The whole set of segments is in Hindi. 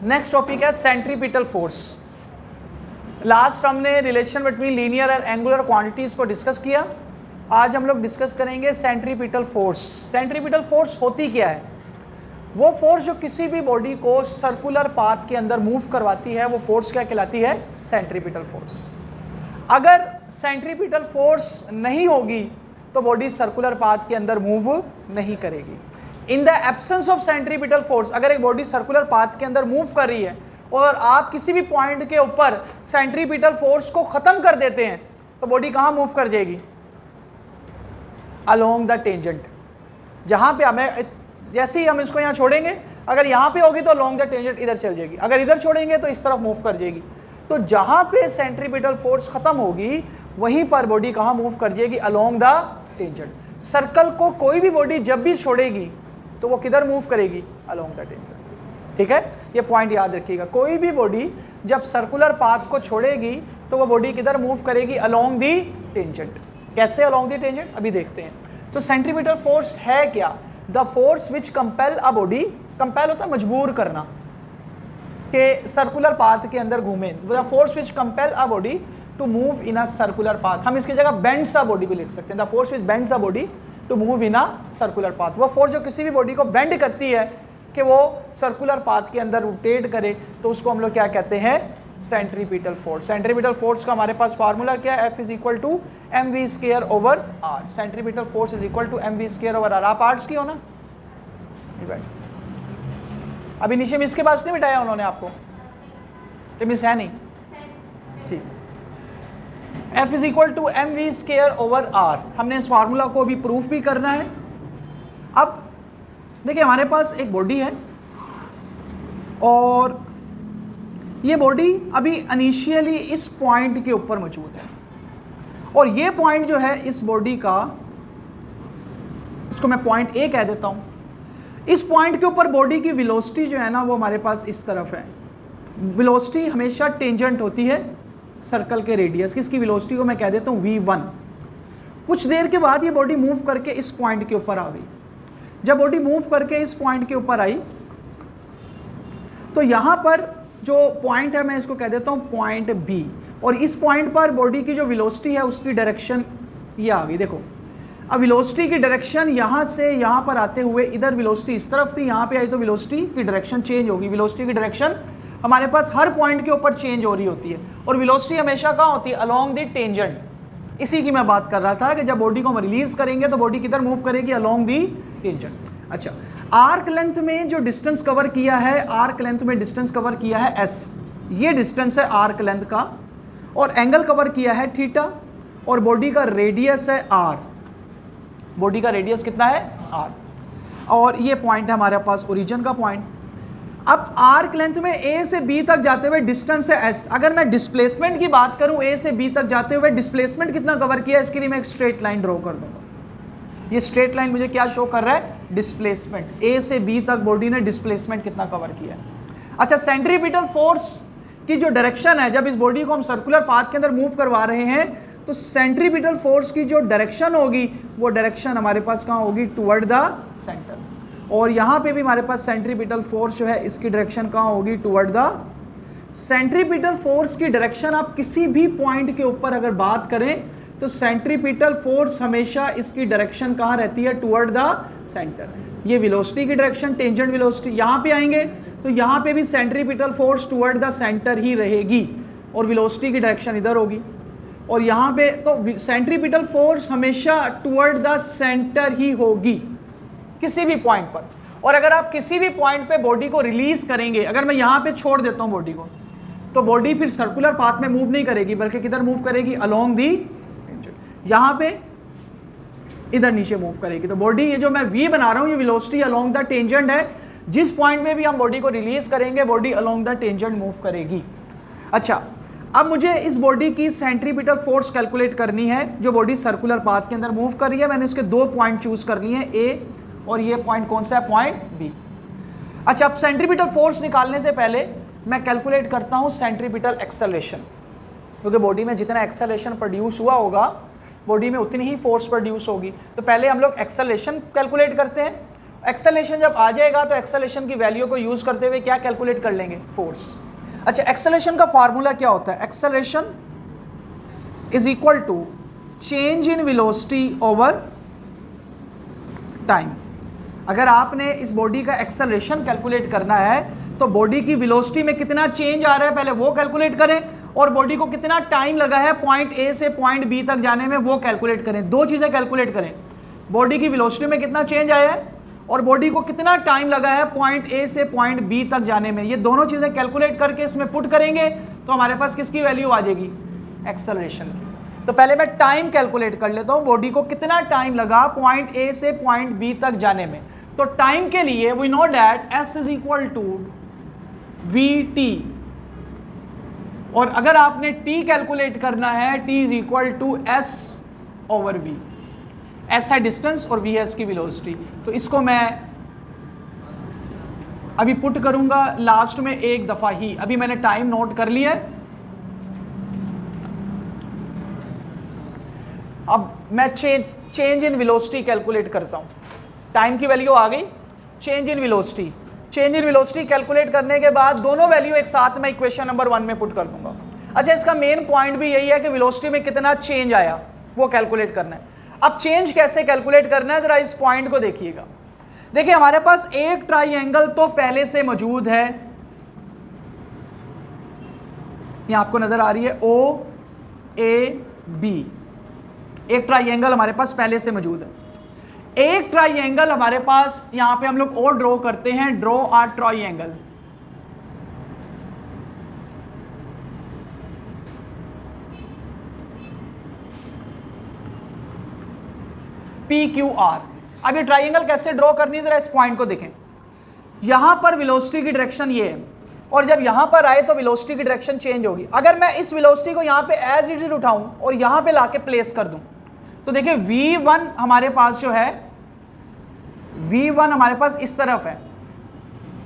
नेक्स्ट टॉपिक है सेंट्रीपिटल फोर्स। लास्ट हमने रिलेशन बिटवीन लीनियर और एंगुलर क्वांटिटीज को डिस्कस किया। आज हम लोग डिस्कस करेंगे सेंट्रीपिटल फोर्स। सेंट्रीपिटल फोर्स होती क्या है? वो फोर्स जो किसी भी बॉडी को सर्कुलर पाथ के अंदर मूव करवाती है, वो फोर्स क्या कहलाती है? Centripetal force. अगर सेंट्रीपिटल फोर्स नहीं होगी तो बॉडी सर्कुलर पाथ के अंदर मूव नहीं करेगी। In the absence of centripetal force, अगर एक बॉडी सर्कुलर पाथ के अंदर मूव कर रही है और आप किसी भी पॉइंट के ऊपर सेंट्रीपिटल फोर्स को खत्म कर देते हैं तो बॉडी कहाँ मूव कर जाएगी? Along the tangent. जहाँ पे हमें, जैसे ही हम इसको यहाँ छोड़ेंगे, अगर यहाँ पे होगी तो अलोंग द टेंजेंट इधर चल जाएगी, अगर इधर छोड़ेंगे तो इस तरफ मूव कर जाएगी। तो जहाँ पे सेंट्रीपिटल फोर्स खत्म होगी वहीं पर बॉडी कहाँ मूव कर जाएगी? Along the tangent. सर्कल को कोई भी बॉडी जब भी छोड़ेगी तो वो किधर मूव करेगी? Along the tangent. ठीक है, ये पॉइंट याद रखिएगा। कोई भी बॉडी जब सर्कुलर पाथ को छोड़ेगी तो वो बॉडी किधर मूव करेगी? Along the tangent. कैसे अलोंग दी टेंजेंट? अभी देखते हैं। तो सेंट्रीपिटल फोर्स है क्या? The force which compel a body, compel होता है मजबूर करना, कि सर्कुलर पाथ के अंदर घूमे। The force which compel a body to move in a circular path. हम इसकी जगह बेंड्स अ बॉडी भी लिख सकते हैं। The force which bends a body to move in a circular path. वो फोर्स जो किसी भी बॉडी को बेंड करती है कि वो सर्कुलर पाथ के अंदर रोटेट करे, तो उसको हम लोग क्या कहते हैं? Centripetal force. सेंट्रीपिटल फोर्स का हमारे पास फार्मूला क्या है? F is equal to m v square over r. Centripetal force is equal to m v square over r. आप आर्ट्स की हो ना? अभी नीचे मिस के पास नहीं बिठाया उन्होंने आपको? तो मिस है नहीं, ठीक। F is equal to m v square over r. हमने इस फार्मूला को भी प्रूफ भी करना है। अब देखिए, हमारे पास एक बॉडी है और ये बॉडी अभी इनिशियली इस पॉइंट के ऊपर मौजूद है, और ये पॉइंट जो है इस बॉडी का, इसको मैं पॉइंट ए कह देता हूं। इस पॉइंट के ऊपर बॉडी की वेलोसिटी जो है ना, वो हमारे पास इस तरफ है। वेलोसिटी हमेशा टेंजेंट होती है सर्कल के रेडियस की। इसकी वेलोसिटी को मैं कह देता हूं v1। कुछ देर के बाद ये बॉडी मूव करके इस पॉइंट के ऊपर आ गई। जब बॉडी मूव करके इस पॉइंट के ऊपर आई तो यहां पर जो पॉइंट है, मैं इसको कह देता हूं पॉइंट बी, और इस पॉइंट पर बॉडी की जो वेलोसिटी है उसकी डायरेक्शन ये आ गई। देखो, अब वेलोसिटी की डायरेक्शन यहाँ से यहाँ पर आते हुए, इधर वेलोसिटी इस तरफ थी, यहाँ पे आई तो वेलोसिटी की डायरेक्शन चेंज होगी। वेलोसिटी की डायरेक्शन हमारे पास हर पॉइंट के ऊपर चेंज हो रही होती है, और वेलोसिटी हमेशा कहाँ होती है? Along the tangent. इसी की मैं बात कर रहा था कि जब बॉडी को हम रिलीज करेंगे तो बॉडी किधर मूव करेगी? Along the tangent. अच्छा, आर्क लेंथ में जो डिस्टेंस कवर किया है, आर्क लेंथ में डिस्टेंस कवर किया है s, ये डिस्टेंस है आर्क लेंथ का, और एंगल कवर किया है थीटा, और बॉडी का रेडियस है r। बॉडी का रेडियस कितना है? r। और ये पॉइंट है हमारे पास ओरिजिन का पॉइंट। अब आर्क लेंथ में a से b तक जाते हुए डिस्टेंस है s। अगर मैं डिस्प्लेसमेंट की बात करूं, a से b तक जाते हुए डिस्प्लेसमेंट कितना कवर किया, इसके लिए मैं एक स्ट्रेट लाइन ड्रॉ कर दूंगा। ये स्ट्रेट लाइन मुझे क्या शो कर रहा है? डिस्प्लेसमेंट। a से b तक बॉडी ने डिस्प्लेसमेंट कितना कवर किया है। अच्छा, सेंट्रीपिटल फोर्स की जो डायरेक्शन है, जब इस बॉडी को हम सर्कुलर पाथ के अंदर मूव करवा रहे हैं तो सेंट्रीपिटल फोर्स की जो डायरेक्शन होगी वो डायरेक्शन हमारे पास कहाँ होगी? Toward the centre. और यहाँ पे भी हमारे पास सेंट्रीपिटल फोर्स जो है इसकी डायरेक्शन कहाँ होगी? टुवर्ड द सेंट्रीपिटल फोर्स की डायरेक्शन। आप किसी भी पॉइंट के ऊपर अगर बात करें तो सेंट्रीपिटल फोर्स हमेशा इसकी डायरेक्शन कहाँ रहती है? Toward the centre. ये वेलोसिटी की डायरेक्शन, टेंजेंट वेलोसिटी। यहाँ पे आएंगे तो यहाँ पे भी centripetal force toward the centre ही रहेगी, और वेलोसिटी की डायरेक्शन इधर होगी। और यहाँ पे तो सेंट्रीपिटल फोर्स हमेशा टुवर्ड द सेंटर ही होगी किसी भी पॉइंट पर। और अगर आप किसी भी पॉइंट पे बॉडी को रिलीज करेंगे, अगर मैं यहाँ पे छोड़ देता हूँ बॉडी को, तो बॉडी फिर सर्कुलर पाथ में मूव नहीं करेगी, बल्कि किधर मूव करेगी? Along the tangent. यहाँ पे इधर नीचे मूव करेगी। तो बॉडी, ये जो मैं v बना रहा हूँ, ये वेलोसिटी अलोंग द टेंजेंट है। जिस पॉइंट में भी हम बॉडी को रिलीज करेंगे, body along the tangent move करेगी। अच्छा, अब मुझे इस बॉडी की सेंट्रीपिटल फोर्स कैलकुलेट करनी है जो बॉडी सर्कुलर पाथ के अंदर मूव कर रही है। मैंने उसके दो पॉइंट चूज कर लिए हैं, ए, और ये पॉइंट कौन सा है? Point B. अच्छा, अब सेंट्रीपिटल फोर्स निकालने से पहले मैं कैलकुलेट करता हूं सेंट्रीपिटल एक्सेलरेशन, क्योंकि बॉडी में जितना एक्सेलरेशन प्रोड्यूस हुआ होगा बॉडी में उतनी ही फोर्स प्रोड्यूस होगी। तो पहले हम लोग एक्सेलरेशन कैलकुलेट करते हैं एक्सेलरेशन जब आ जाएगा तो एक्सेलरेशन की वैल्यू को यूज करते हुए क्या कैलकुलेट कर लेंगे, फोर्स। अच्छा, एक्सेलरेशन का फार्मूला क्या होता है, acceleration is equal to change in velocity over time. अगर आपने इस बॉडी का एक्सेलरेशन कैलकुलेट करना है तो बॉडी की वेलोसिटी में कितना चेंज आ रहा है पहले वो कैलकुलेट करें, और बॉडी को कितना टाइम लगा है पॉइंट ए से पॉइंट बी तक जाने में वो कैलकुलेट करें। दो चीजें कैलकुलेट करें, बॉडी की वेलोसिटी में कितना चेंज आया है और बॉडी को कितना टाइम लगा है पॉइंट ए से पॉइंट बी तक जाने में। ये दोनों चीजें कैलकुलेट करके इसमें पुट करेंगे तो हमारे पास किसकी वैल्यू आ जाएगी, एक्सेलरेशन की। तो पहले मैं टाइम कैलकुलेट कर लेता हूं, बॉडी को कितना टाइम लगा पॉइंट ए से पॉइंट बी तक जाने में। तो टाइम के लिए we know that s is equal to vt, और अगर आपने t कैलकुलेट करना है t is equal to s over v। s है डिस्टेंस और v है इसकी वेलोसिटी। तो इसको मैं अभी पुट करूंगा लास्ट में एक दफा ही। अभी मैंने टाइम नोट कर लिया है। अब मैं चेंज इन वेलोसिटी कैलकुलेट करता हूं। टाइम की वैल्यू आ गई, change in velocity. Change in velocity calculate करने के बाद दोनों वैल्यू एक साथ मैं इक्वेशन नंबर 1 में पुट कर दूंगा। अच्छा, इसका मेन पॉइंट भी यही है कि वेलोसिटी में कितना चेंज आया वो कैलकुलेट करना है। अब चेंज कैसे कैलकुलेट करना है, जरा इस पॉइंट को देखिएगा। देखिए, हमारे पास एक ट्राइएंगल तो पहले से मौजूद है, ये आपको नजर आ रही है OAB। एक ट्राइएंगल हमारे पास पहले से मौजूद है। एक ट्राइएंगल हमारे पास यहां पे हम लोग और ड्रॉ करते हैं, ड्रॉ आर ट्राइएंगल। PQR। अब ये ट्राइएंगल कैसे ड्रॉ करनी है, जरा इस पॉइंट को देखें। यहां पर वेलोसिटी की डायरेक्शन ये है, और जब यहां पर आए तो वेलोसिटी की डायरेक्शन चेंज होगी। अगर मैं इस वेलोसिटी को यहां पे एज इट इज उठाऊं और यहां पे लाके प्लेस कर दूं तो देखिए V1 हमारे पास जो है, V1 हमारे पास इस तरफ है,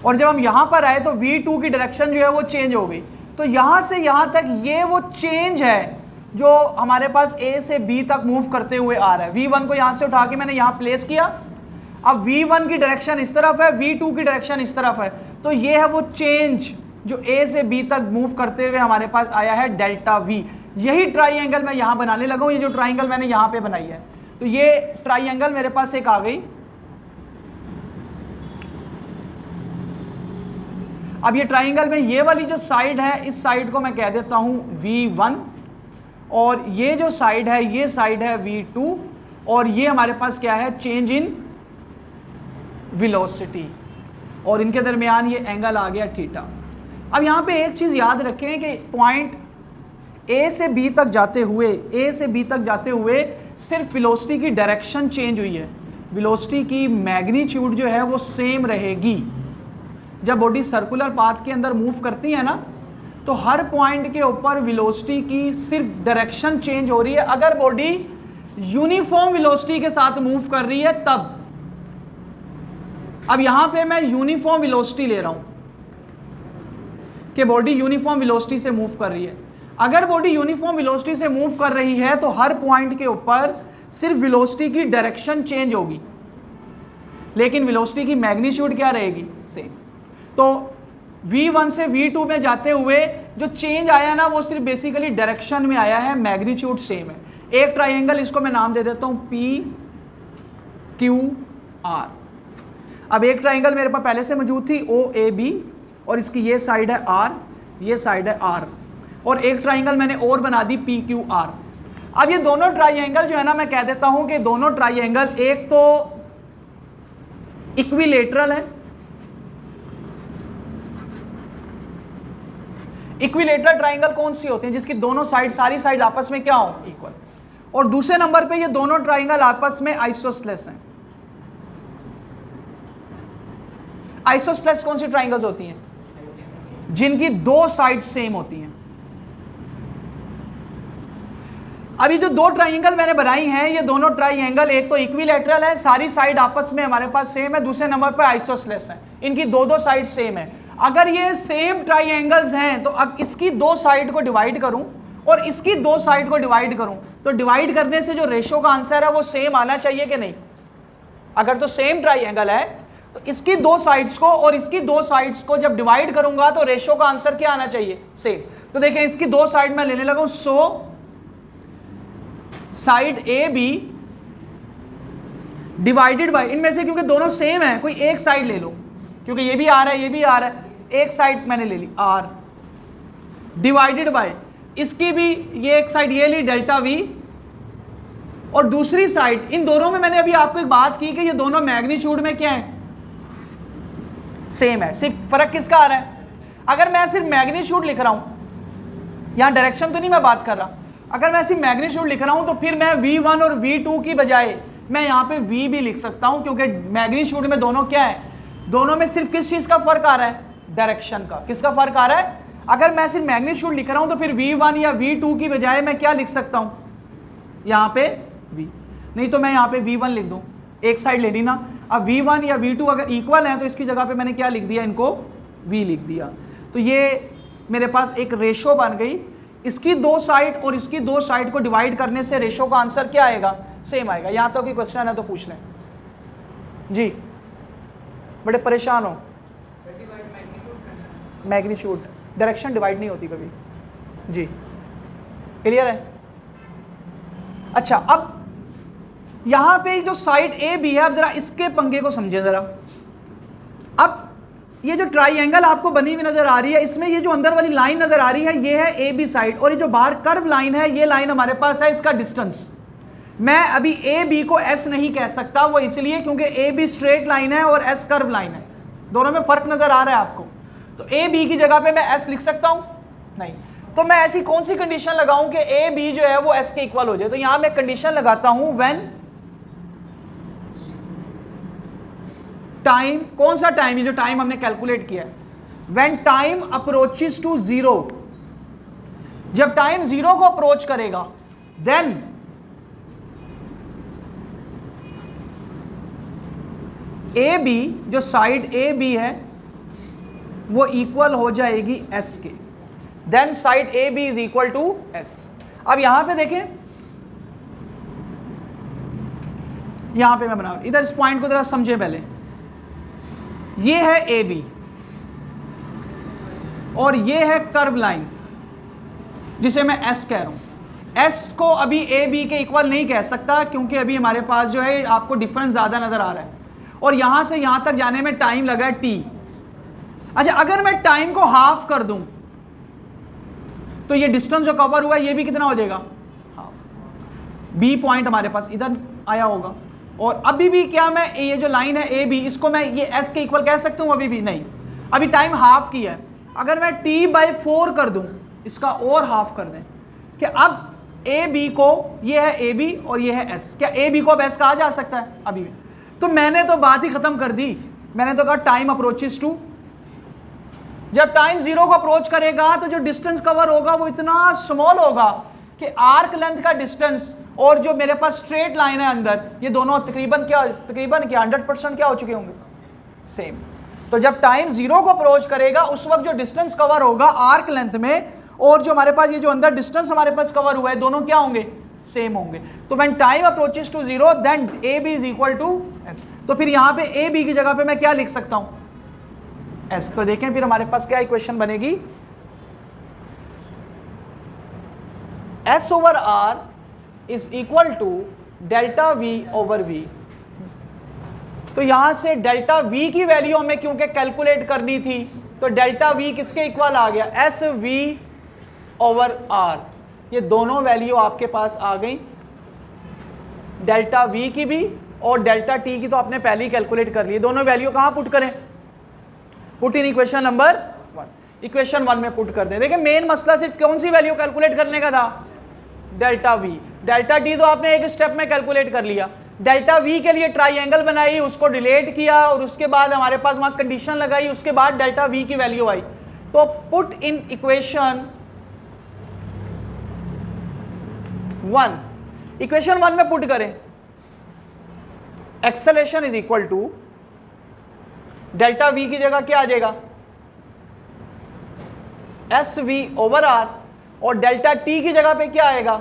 और जब हम यहां पर आए तो V2 की डायरेक्शन जो है वो चेंज हो गई। तो यहां से यहां तक ये वो चेंज है जो हमारे पास A से B तक मूव करते हुए आ रहा है। V1 को यहां से उठा के मैंने यहां प्लेस किया। अब V1 की डायरेक्शन इस तरफ है, V2 की डायरेक्शन इस तरफ है, तो ये है वो चेंज जो A से B तक मूव करते हुए हमारे पास आया है, डेल्टा V। यही ट्राइएंगल मैं यहां बनाने लगा हूं, ये जो ट्राइएंगल मैंने यहां पे बनाई है। तो ये ट्राइएंगल मेरे पास एक आ गई। अब ये ट्राइएंगल में ये वाली जो साइड है, इस साइड को मैं कह देता हूं V1, और ये जो साइड है ये साइड है V2, और ये हमारे पास क्या है, चेंज इन वेलोसिटी, और इनके दरमियान ये एंगल आ गया थीटा। अब यहां पे एक चीज याद रखें कि पॉइंट A से B तक जाते हुए सिर्फ वेलोसिटी की डायरेक्शन चेंज हुई है, वेलोसिटी की मैग्नीट्यूड जो है वो सेम रहेगी। जब बॉडी सर्कुलर पाथ के अंदर मूव करती है ना, तो हर पॉइंट के ऊपर वेलोसिटी की सिर्फ डायरेक्शन चेंज हो रही है। अगर बॉडी यूनिफॉर्म वेलोसिटी के साथ मूव कर रही है तब। अब यहां पे मैं यूनिफॉर्म वेलोसिटी ले रहा हूं कि बॉडी यूनिफॉर्म वेलोसिटी से मूव कर रही है। अगर बॉडी यूनिफॉर्म वेलोसिटी से मूव कर रही है तो हर पॉइंट के ऊपर सिर्फ वेलोसिटी की डायरेक्शन चेंज होगी, लेकिन वेलोसिटी की मैग्नीट्यूड क्या रहेगी, सेम। तो V1 से V2 में जाते हुए जो चेंज आया ना वो सिर्फ बेसिकली डायरेक्शन में आया है, मैग्नीट्यूड सेम है। एक ट्राइएंगल, इसको मैं नाम दे देता हूं PQR। अब एक ट्राइएंगल मेरे पास पहले से मौजूद थी OAB, और इसकी ये साइड है R, ये साइड है R, और एक ट्राइएंगल मैंने और बना दी PQR। अब ये दोनों ट्राइएंगल जो है ना, मैं कह देता हूं कि दोनों ट्राइएंगल एक तो इक्विलेटरल है। इक्विलेटरल ट्राइंगल कौन सी होती है, जिसकी दोनों साइड, सारी साइड आपस में क्या हो, इक्वल। और दूसरे नंबर पे ये दोनों ट्राइंगल आपस में आइसोसेलेस हैं। आइसोसेलेस कौन सी ट्राइंगल्स होती हैं, जिनकी दो साइड सेम होती हैं। अभी जो दो ट्राइंगल मैंने बनाई हैं, ये दोनों ट्राइंगल एक तो इक्विलेटरल है, सारी साइड आपस में हमारे पास सेम है, दूसरे नंबर पर आइसोसेलेस है, इनकी दो साइड सेम है। अगर ये सेम ट्राइंगल्स हैं तो अब इसकी दो साइड को डिवाइड करूं और इसकी दो साइड को डिवाइड करूं, तो डिवाइड करने से जो रेशो का आंसर है वो सेम आना चाहिए कि नहीं। अगर तो सेम ट्राइंगल है तो इसकी दो साइड्स को और इसकी दो साइड्स को जब डिवाइड करूंगा तो रेशो का आंसर क्या आना चाहिए, सेम। तो देखें इसकी दो साइड मैं लेने लगा हूं, so side A B divided by, इनमें से क्योंकि दोनों सेम है कोई एक साइड ले लो, क्योंकि ये भी आ रहा है ये भी आ रहा है, एक साइड मैंने ले ली आर, डिवाइडेड बाय इसकी भी ये एक साइड ये ली डेल्टा वी, और दूसरी साइड इन दोनों में मैंने अभी आपको एक बात की कि ये दोनों मैग्नीट्यूड में क्या है, सेम है, सिर्फ फर्क किसका आ रहा है। अगर मैं सिर्फ मैग्नीट्यूड लिख रहा हूं, यहां डायरेक्शन तो नहीं मैं बात कर रहा, अगर मैं सिर्फ मैग्नीट्यूड लिख रहा हूं तो फिर मैं V1 और V2 की बजाय मैं यहां पे V भी लिख सकता हूं, क्योंकि मैग्नीट्यूड में दोनों क्या है, दोनों में सिर्फ किस चीज का फर्क आ रहा है, डायरेक्शन का। किसका फर्क आ रहा है, अगर मैं सिर्फ मैग्नीट्यूड लिख रहा हूं तो फिर V1 या V2 की बजाय मैं क्या लिख सकता हूं, यहां पे V, नहीं तो मैं यहां पे V1 लिख दूं, एक साइड ले ली ना। अब V1 या V2 अगर इक्वल हैं तो इसकी जगह पे मैंने क्या लिख दिया, इनको V लिख दिया। तो ये मेरे पास एक रेशो बन गई, इसकी दो साइड और इसकी दो साइड को डिवाइड करने से रेशो का आंसर क्या आएगा, सेम आएगा। यहां तो कोई क्वेश्चन है तो पूछ लें जी, बड़े परेशान हो। मैग्नीट्यूड डायरेक्शन डिवाइड नहीं होती कभी जी, क्लियर है। अच्छा अब यहां पे जो साइड ए बी है, अब जरा इसके पंगे को समझें जरा। अब ये जो ट्राइंगल आपको बनी हुई नजर आ रही है, इसमें ये जो अंदर वाली लाइन नजर आ रही है ये है ए बी साइड, और ये जो बाहर कर्व लाइन है ये लाइन हमारे पास है इसका डिस्टेंस। मैं अभी ए बी को एस नहीं कह सकता, वो इसलिए क्योंकि ए बी स्ट्रेट लाइन है और एस कर्व लाइन है, दोनों में फर्क नजर आ रहा है आपको। तो ए बी की जगह पे मैं एस लिख सकता हूं, नहीं। तो मैं ऐसी कौन सी कंडीशन लगाऊं कि ए बी जो है वो एस के इक्वल हो जाए। तो यहां मैं कंडीशन लगाता हूं व्हेन टाइम, कौन सा टाइम, ये जो टाइम हमने कैलकुलेट किया है, when time approaches to zero, जब टाइम जीरो को अप्रोच करेगा देन ए बी, जो साइड ए बी है वो इक्वल हो जाएगी एस के, then side A B is equal to S. अब यहां पे देखें, यहां पे मैं बना, इधर इस पॉइंट को जरा समझे पहले। ये है ए बी और ये है कर्व लाइन जिसे मैं एस कह रहा हूं। एस को अभी ए बी के इक्वल नहीं कह सकता क्योंकि अभी हमारे पास जो है आपको डिफरेंस ज्यादा नजर आ रहा है, और यहां से यहां तक जाने में टाइम लगा है टी। अच्छा अगर मैं टाइम को हाफ कर दूं तो ये डिस्टेंस जो कवर हुआ है ये भी कितना हो जाएगा, बी पॉइंट हमारे पास इधर आया होगा। और अभी भी क्या मैं ये जो लाइन है ए बी, इसको मैं ये एस के इक्वल कह सकता हूं, अभी भी नहीं, अभी टाइम हाफ किया है। अगर मैं टी बाई 4 कर दूं, इसका और हाफ कर दें, कि अब ए बी को, ये है ए बी और ये है एस, क्या ए बी को अब एस कहा जा सकता है, अभी भी। तो मैंने तो बात ही खत्म कर दी, मैंने तो कहा टाइम अप्रोचेस टू, जब टाइम जीरो को अप्रोच करेगा तो जो डिस्टेंस कवर होगा वो इतना स्मॉल होगा कि आर्क लेंथ का डिस्टेंस और जो मेरे पास स्ट्रेट लाइन है अंदर, ये दोनों तकरीबन क्या 100% क्या हो चुके होंगे, सेम। तो जब टाइम जीरो को अप्रोच करेगा उस वक्त जो डिस्टेंस कवर होगा आर्क लेंथ में, और जो हमारे पास ये जो अंदर डिस्टेंस हमारे पास कवर हुआ है, दोनों क्या होंगे, सेम होंगे। तो when time approaches to zero then A B is equal to S. तो फिर यहां पे ए बी की जगह पे मैं क्या लिख सकता हूं, एस। तो देखें फिर हमारे पास क्या इक्वेशन बनेगी, S over R is equal to delta V over V. तो यहां से डेल्टा वी की वैल्यू हमें क्योंकि कैलकुलेट करनी थी, तो डेल्टा वी किसके इक्वल आ गया, एस वी ओवर आर। ये दोनों वैल्यू आपके पास आ गई, डेल्टा वी की भी और डेल्टा टी की तो आपने पहले ही कैलकुलेट कर ली। दोनों वैल्यू कहां पुट करें, put in equation number 1, equation 1 में पुट कर दें। देखिए मेन मसला सिर्फ कौन सी वैल्यू कैलकुलेट करने का था, डेल्टा वी। डेल्टा टी तो आपने एक स्टेप में कैलकुलेट कर लिया, डेल्टा वी के लिए ट्राइंगल बनाई, उसको रिलेट किया और उसके बाद हमारे पास वहां कंडीशन लगाई, उसके बाद डेल्टा वी की वैल्यू आई। तो पुट इन इक्वेशन 1, इक्वेशन 1 में पुट करें, acceleration is equal to delta V की जगह क्या आ जाएगा, एस वी ओवर आर, और डेल्टा टी की जगह पे क्या आएगा,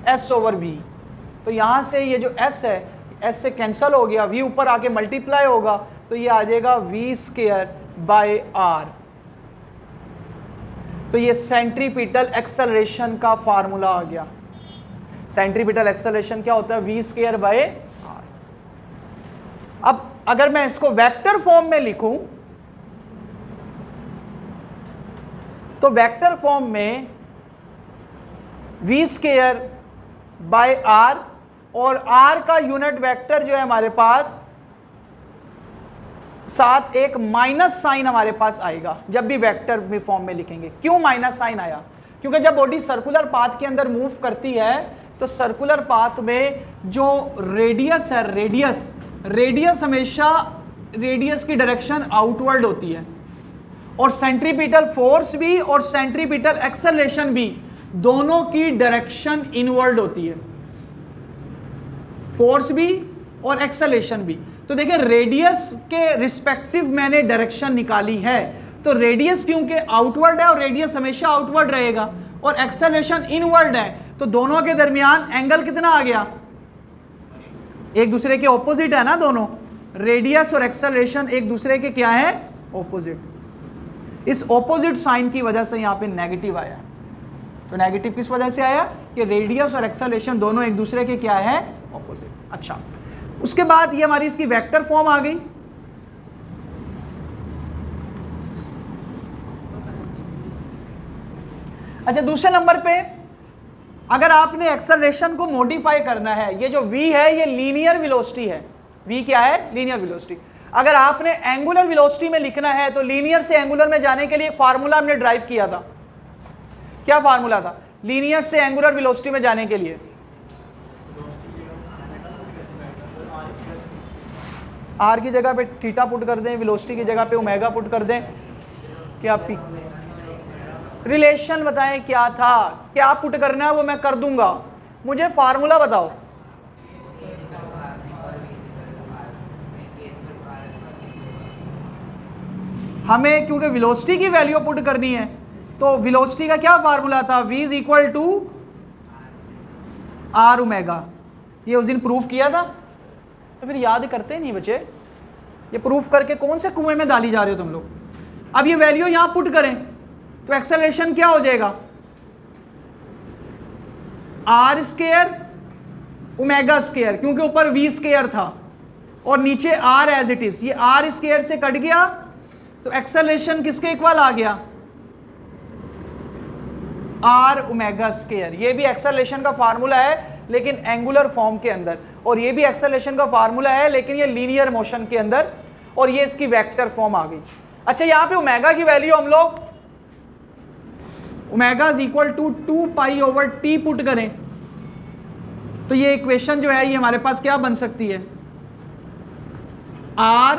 एस ओवर वी। तो यहां से ये जो एस है एस से कैंसल हो गया, v ऊपर आके मल्टीप्लाई होगा, तो ये आ जाएगा v स्क्वायर बाय r। तो ये सेंट्रीपिटल एक्सेलरेशन का फार्मूला आ गया। सेंट्रीपिटल एक्सेलरेशन क्या होता है? v square by r। अब अगर मैं इसको वेक्टर फॉर्म में लिखूं तो वेक्टर फॉर्म में v स्क्वायर बाय r और r का यूनिट वेक्टर जो है हमारे पास साथ एक माइनस साइन हमारे पास आएगा जब भी वेक्टर में फॉर्म में लिखेंगे। क्यों माइनस साइन आया? क्योंकि जब बॉडी सर्कुलर पाथ के अंदर मूव करती है तो सर्कुलर पाथ में जो रेडियस है, रेडियस हमेशा रेडियस की डायरेक्शन आउटवर्ड होती है, और सेंट्रीपिटल फोर्स भी और सेंट्रीपिटल एक्सेलरेशन भी दोनों की डायरेक्शन इनवर्ड होती है, फोर्स भी और एक्सेलरेशन भी। तो देखिए रेडियस के रिस्पेक्टिव मैंने डायरेक्शन निकाली है, तो रेडियस क्योंकि आउटवर्ड है और रेडियस हमेशा आउटवर्ड रहेगा और एक्सेलरेशन इनवर्ड है, तो दोनों के दरमियान एंगल कितना आ गया? एक दूसरे के ऑपोजिट है ना दोनों, रेडियस और एक्सेलरेशन एक दूसरे के क्या है? ऑपोजिट। इस ऑपोजिट साइन की वजह से यहां पे नेगेटिव आया। तो नेगेटिव किस वजह से आया? कि रेडियस और एक्सेलरेशन दोनों एक दूसरे के क्या है? ऑपोजिट। अच्छा, उसके बाद ये हमारी इसकी वेक्टर फॉर्म आ गई। अच्छा, दूसरे नंबर पे अगर आपने एक्सेलरेशन को मॉडिफाई करना है, ये जो v है ये लीनियर वेलोसिटी है। v क्या है? Linear velocity. अगर आपने एंगुलर वेलोसिटी में लिखना है तो लीनियर से एंगुलर में जाने के लिए एक फार्मूला हमने ड्राइव किया था। क्या फार्मूला था लीनियर से एंगुलर वेलोसिटी में जाने के लिए? आर की जगह पे थीटा पुट कर दें, वेलोसिटी की जगह पे ओमेगा पुट कर दें। क्या पी रिलेशन बताएं क्या था? क्या पुट करना है वो मैं कर दूंगा, मुझे फार्मूला बताओ। हमें क्योंकि वेलोसिटी की वैल्यू पुट करनी है तो वेलोसिटी का क्या फार्मूला था? v is equal to R omega. ये उस दिन प्रूफ किया था, तो फिर याद करते नहीं बच्चे। ये प्रूफ करके कौन से कुएं में डाली जा रहे हो तुम लोग? अब ये वैल्यू यहां पुट करें तो एक्सेलरेशन क्या हो जाएगा? आर स्क्वायर ओमेगा स्क्वायर, क्योंकि ऊपर v स्क्वायर था और नीचे r एज इट इज। ये r स्क्वायर से कट गया तो एक्सेलरेशन किसके इक्वल आ गया? r omega square. ये भी एक्सेलरेशन का फार्मूला है लेकिन एंगुलर फॉर्म के अंदर, और ये भी एक्सेलरेशन का फार्मूला है लेकिन ये लीनियर मोशन के अंदर, और ये इसकी वेक्टर फॉर्म आ गई। अच्छा, यहां पे ओमेगा की वैल्यू हम लोग omega is equal to 2 pi over T put करें तो ये इक्वेशन जो है ये हमारे पास क्या बन सकती है? r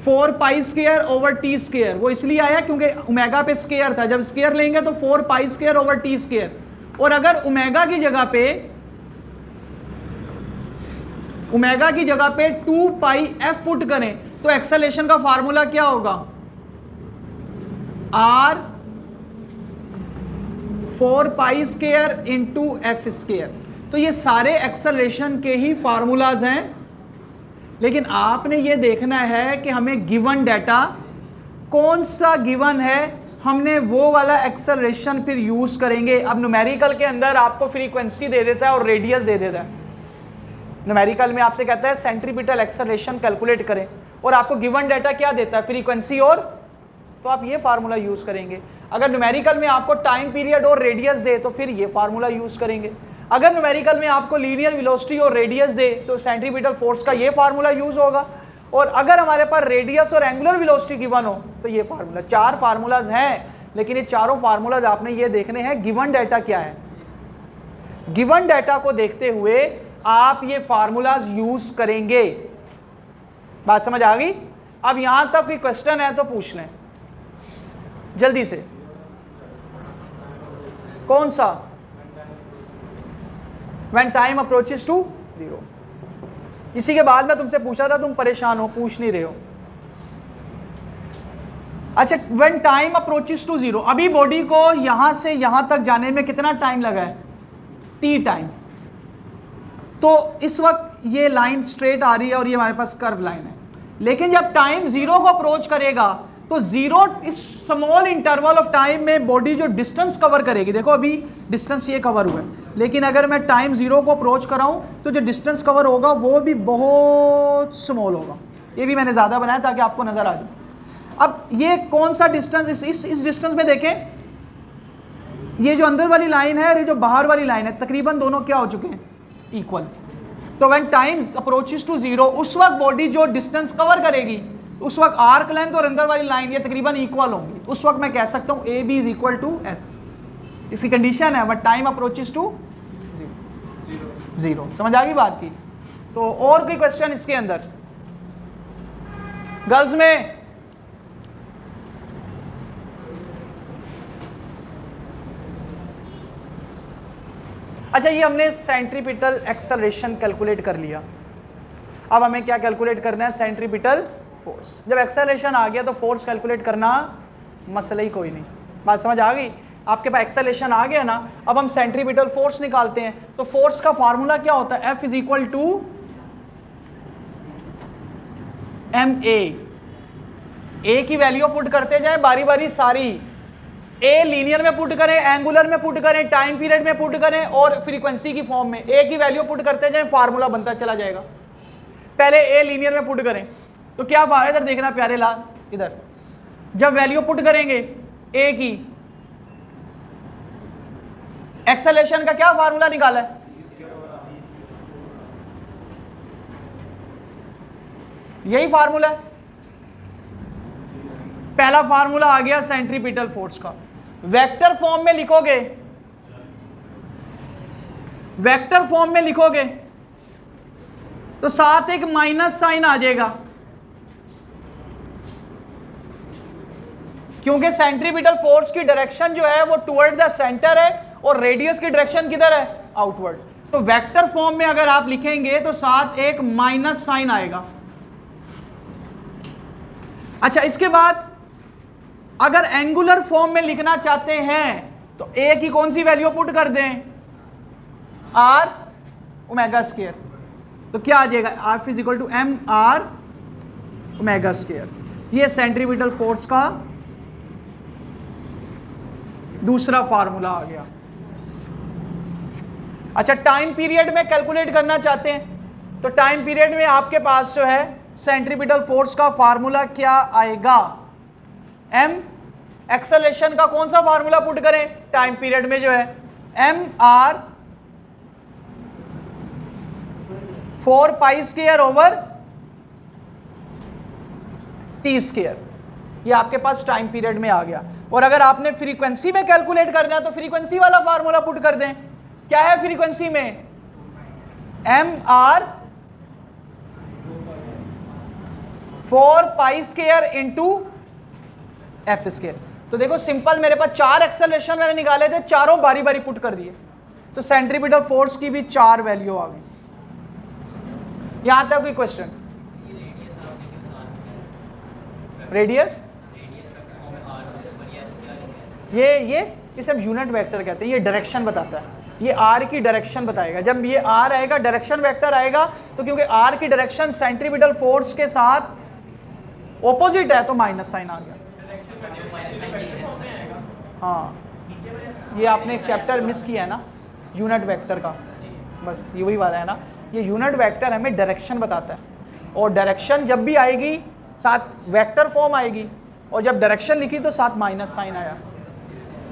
4 pi square over T square. वो इसलिए आया क्योंकि ओमेगा पे स्क्वायर था, जब स्क्वायर लेंगे तो 4 pi square over T square. और अगर ओमेगा की जगह पे 2 पाई एफ पुट करें तो एक्सेलरेशन का फार्मूला क्या होगा? r 4 pi square into F square. तो ये सारे एक्सेलरेशन के ही फार्मूलाज हैं, लेकिन आपने ये देखना है कि हमें गिवन डाटा कौन सा गिवन है, हमने वो वाला एक्सेलरेशन फिर यूज करेंगे। अब न्यूमेरिकल के अंदर आपको फ्रीक्वेंसी दे देता है और रेडियस दे देता है। न्यूमेरिकल में आपसे कहता है सेंट्रीपिटल एक्सेलरेशन कैलकुलेट करें, और आपको गिवन डाटा क्या देता है? फ्रीक्वेंसी, और तो आप ये फार्मूला यूज करेंगे। अगर न्यूमेरिकल में आपको टाइम पीरियड और रेडियस दे तो फिर ये फार्मूला यूज करेंगे। अगर न्यूमेरिकल में आपको लीनियर वेलोसिटी और रेडियस दे तो सेंट्रीपिटल फोर्स का ये फार्मूला यूज होगा, और अगर हमारे पास रेडियस और एंगुलर वेलोसिटी गिवन हो तो ये फार्मूला। 4 फार्मूलाज हैं, लेकिन ये चारों फार्मूलाज आपने ये देखने हैं गिवन डाटा क्या है। गिवन डाटा को देखते हुए आप ये फार्मूलाज यूज करेंगे। बात समझ आ गई? अब यहां तक कोई क्वेश्चन है तो पूछ लें जल्दी से। कौन सा? When time approaches to 0। इसी के बाद मैं तुमसे पूछा था, तुम परेशान हो, पूछ नहीं रहे हो। अच्छा, when time approaches to 0, अभी बॉडी को यहां से यहां तक जाने में कितना टाइम लगा है? t time. तो इस वक्त ये लाइन स्ट्रेट आ रही है और ये हमारे पास कर्व लाइन है। लेकिन जब टाइम जीरो को अप्रोच करेगा तो जीरो इस स्मॉल इंटरवल ऑफ टाइम में बॉडी जो डिस्टेंस कवर करेगी, देखो अभी डिस्टेंस ये कवर हुआ है, लेकिन अगर मैं टाइम जीरो को अप्रोच कराऊं तो जो डिस्टेंस कवर होगा वो भी बहुत स्मॉल होगा। ये भी मैंने ज़्यादा बनाया ताकि आपको नज़र आ जाए। अब ये कौन सा डिस्टेंस, इस डिस्टेंस में देखें, ये जो अंदर वाली लाइन है और ये जो बाहर वाली लाइन है, तकरीबन दोनों क्या हो चुके हैं, इक्वल। तो when time approaches to zero, उस वक्त बॉडी जो डिस्टेंस कवर करेगी, उस वक्त आर्क लेंथ और अंदर वाली लाइन ये तकरीबन इक्वल होंगी। उस वक्त मैं कह सकता हूं A B is equal to S. इसकी कंडीशन है but time approaches to zero. समझ आ गई बात की? तो और कोई क्वेश्चन इसके अंदर गर्ल्स में? अच्छा, ये हमने सेंट्रीपिटल एक्सेलरेशन कैलकुलेट कर लिया। अब हमें क्या कैलकुलेट करना है? Centripetal force. जब एक्सेलरेशन आ गया तो फोर्स कैलकुलेट करना मसला ही कोई नहीं। बात समझ आ गई? आपके पास एक्सेलरेशन आ गया ना, अब हम सेंट्रीपिटल फोर्स निकालते हैं। तो फोर्स का फार्मूला क्या होता है? F is equal to ma। A की वैल्यू पुट करते जाए बारी बारी सारी। ए लीनियर में पुट करें, एंगुलर में पुट करें, टाइम पीरियड में पुट करें और फ्रीक्वेंसी की फॉर्म में ए की वैल्यू पुट करते जाएं, फार्मूला बनता चला जाएगा। पहले ए लीनियर में पुट करें तो क्या इधर देखना प्यारे लाल, इधर जब वैल्यू पुट करेंगे ए की, एक्सेलरेशन का क्या फार्मूला निकाला है? यही फार्मूला है। पहला फार्मूला आ गया सेंट्रीपिटल फोर्स का। वेक्टर फॉर्म में लिखोगे, वेक्टर फॉर्म में लिखोगे तो साथ एक माइनस साइन आ जाएगा, क्योंकि सेंट्रीपिटल फोर्स की डायरेक्शन जो है वो टुवर्ड द सेंटर है और रेडियस की डायरेक्शन किधर है? आउटवर्ड। तो वेक्टर फॉर्म में अगर आप लिखेंगे तो साथ एक माइनस साइन आएगा। अच्छा, इसके बाद अगर एंगुलर फॉर्म में लिखना चाहते हैं तो ए की कौन सी वैल्यू पुट कर दें? R omega square. तो क्या आ जाएगा? R is equal to M R omega square. ये सेंट्रीपिटल फोर्स का दूसरा फार्मूला आ गया। अच्छा, टाइम पीरियड में कैलकुलेट करना चाहते हैं तो टाइम पीरियड में आपके पास जो है सेंट्रीपिटल फोर्स का फार्मूला क्या आएगा? एम। एक्सेलरेशन का कौन सा फार्मूला पुट करें टाइम पीरियड में जो है? M R 4 pi square over T square. ये आपके पास टाइम पीरियड में आ गया। और अगर आपने फ्रीक्वेंसी में कैलकुलेट करना है तो फ्रीक्वेंसी वाला फार्मूला पुट कर दें। क्या है फ्रीक्वेंसी में? M R 4 pi square into F square. तो देखो सिंपल, मेरे पास 4 एक्सेलरेशन मैंने निकाले थे, चारों बारी बारी पुट कर दिए, तो सेंट्रीपिटल फोर्स की भी 4 वैल्यू आ गई। यहां तक कोई क्वेश्चन? रेडियस ये इसे हम यूनिट वेक्टर कहते हैं। ये डायरेक्शन बताता है, ये आर की डायरेक्शन बताएगा। जब ये आर आएगा, डायरेक्शन वेक्टर आएगा, तो क्योंकि आर की डायरेक्शन सेंट्रीपिटल फोर्स के साथ ऑपोजिट है तो माइनस साइन आ गया। हाँ, ये आपने एक चैप्टर मिस किया है ना यूनिट वेक्टर का, बस ये वही वाला है ना। ये यूनिट वेक्टर हमें डायरेक्शन बताता है, और डायरेक्शन जब भी आएगी साथ वेक्टर फॉर्म आएगी, और जब डायरेक्शन लिखी तो साथ माइनस साइन आया।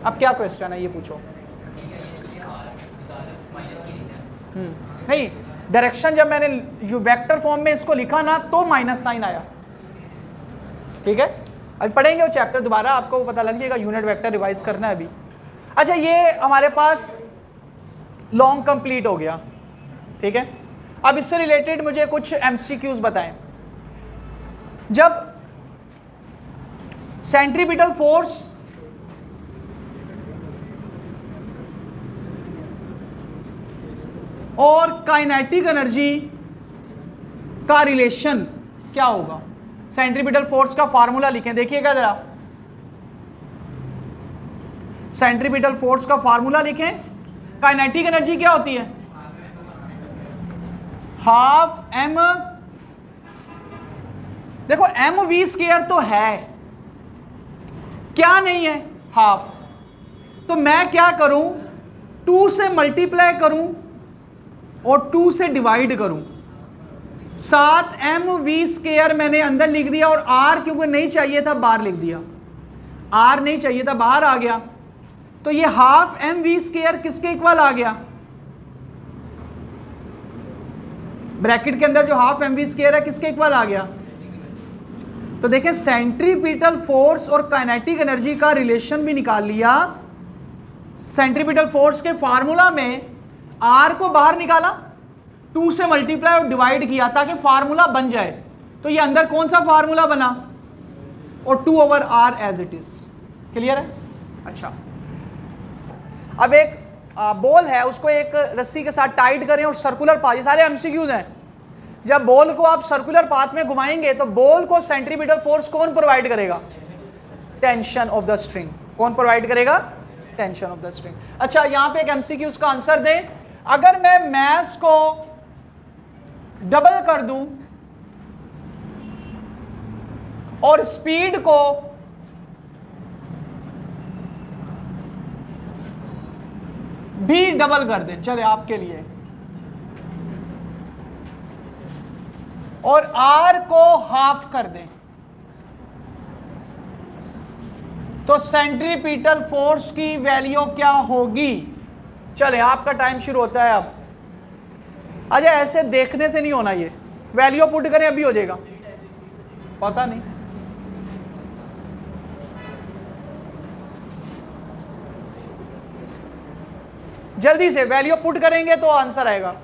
अब क्या क्वेश्चन है ये पूछो? नहीं, डायरेक्शन जब मैंने वेक्टर फॉर्म में इसको लिखा ना तो माइनस साइन आया। ठीक है, अब पढ़ेंगे वो चैप्टर दोबारा, आपको पता लग जाएगा। यूनिट वेक्टर रिवाइज करना है अभी। अच्छा, ये हमारे पास लॉन्ग कंप्लीट हो गया। ठीक है, अब इससे रिलेटेड मुझे कुछ एमसीक्यूज बताएं। जब सेंट्रीपिटल फोर्स और काइनेटिक एनर्जी का रिलेशन क्या होगा? सेंट्रीपिटल फोर्स का फार्मूला लिखें, देखिएगा जरा। सेंट्रीपिटल फोर्स का फार्मूला लिखें। काइनेटिक एनर्जी क्या होती है? हाफ एम, देखो एम वी स्क्वायर तो है, क्या नहीं है, हाफ। तो मैं क्या करूं, 2 से मल्टीप्लाई करूं और 2 से डिवाइड करूं। 7 एम वी स्क्वायर मैंने अंदर लिख दिया और आर क्योंकि नहीं चाहिए था बाहर लिख दिया, आर नहीं चाहिए था बाहर आ गया। तो ये हाफ एम वी स्क्वायर किसके इक्वल आ गया, ब्रैकेट के अंदर जो हाफ एम वी स्क्वायर है किसके इक्वल आ गया। तो देखें सेंट्रीपिटल फोर्स और काइनेटिक एनर्जी का रिलेशन भी निकाल लिया। सेंट्रीपिटल फोर्स के फार्मूला में आर को बाहर निकाला, 2 से मल्टीप्लाई और डिवाइड किया ताकि फार्मूला बन जाए। तो ये अंदर कौन सा फार्मूला बना, और 2/r as it is. Clear है? अच्छा, अब एक बॉल है, उसको एक रस्सी के साथ टाइट करें और सर्कुलर पाथ, ये सारे एमसीक्यूज हैं। जब बॉल को आप सर्कुलर पाथ में घुमाएंगे तो बॉल को सेंट्रीपिटल फोर्स कौन प्रोवाइड करेगा, टेंशन ऑफ द स्ट्रिंग। कौन प्रोवाइड करेगा, टेंशन ऑफ द स्ट्रिंग। अच्छा, यहां पे एक एमसीक्यूज का आंसर दें, अगर मैं मास को डबल कर दूं और स्पीड को भी डबल कर दें, चले आपके लिए, और आर को हाफ कर दें, तो सेंट्रीपिटल फोर्स की वैल्यू क्या होगी। चले आपका टाइम शुरू होता है अब। अच्छा, ऐसे देखने से नहीं होना, ये वैल्यू पुट करें अभी हो जाएगा, पता नहीं। जल्दी से वैल्यू पुट करेंगे तो आंसर आएगा।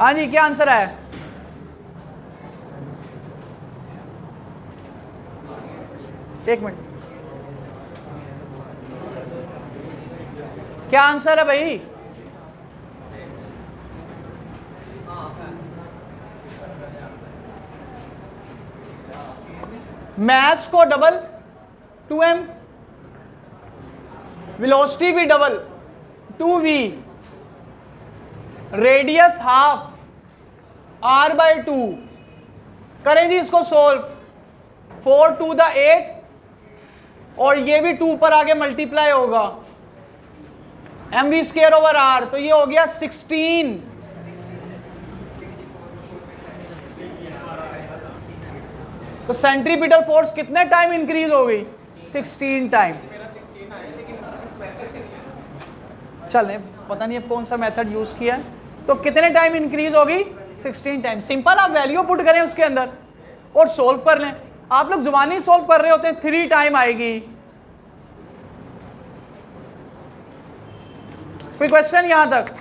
हाँ जी, क्या आंसर है? एक मिनट, क्या आंसर है भाई? मास को डबल 2m, वेलोसिटी भी double 2v, radius half r/2। करें जी इसको सोल्व, 4 to the 8 और ये भी 2 पर आगे मल्टीप्लाई होगा, mv²/r, तो ये हो गया 16। तो सेंट्रीपिटल फोर्स कितने टाइम इंक्रीज हो गई, 16 टाइम। चलें, पता नहीं अब कौन सा मेथड यूज किया है, तो कितने टाइम इंक्रीज होगी, 16 टाइम। सिंपल, आप वैल्यू पुट करें उसके अंदर और सोल्व कर लें। आप लोग जुबानी सोल्व कर रहे होते हैं, 3 टाइम आएगी। कोई क्वेश्चन यहां तक?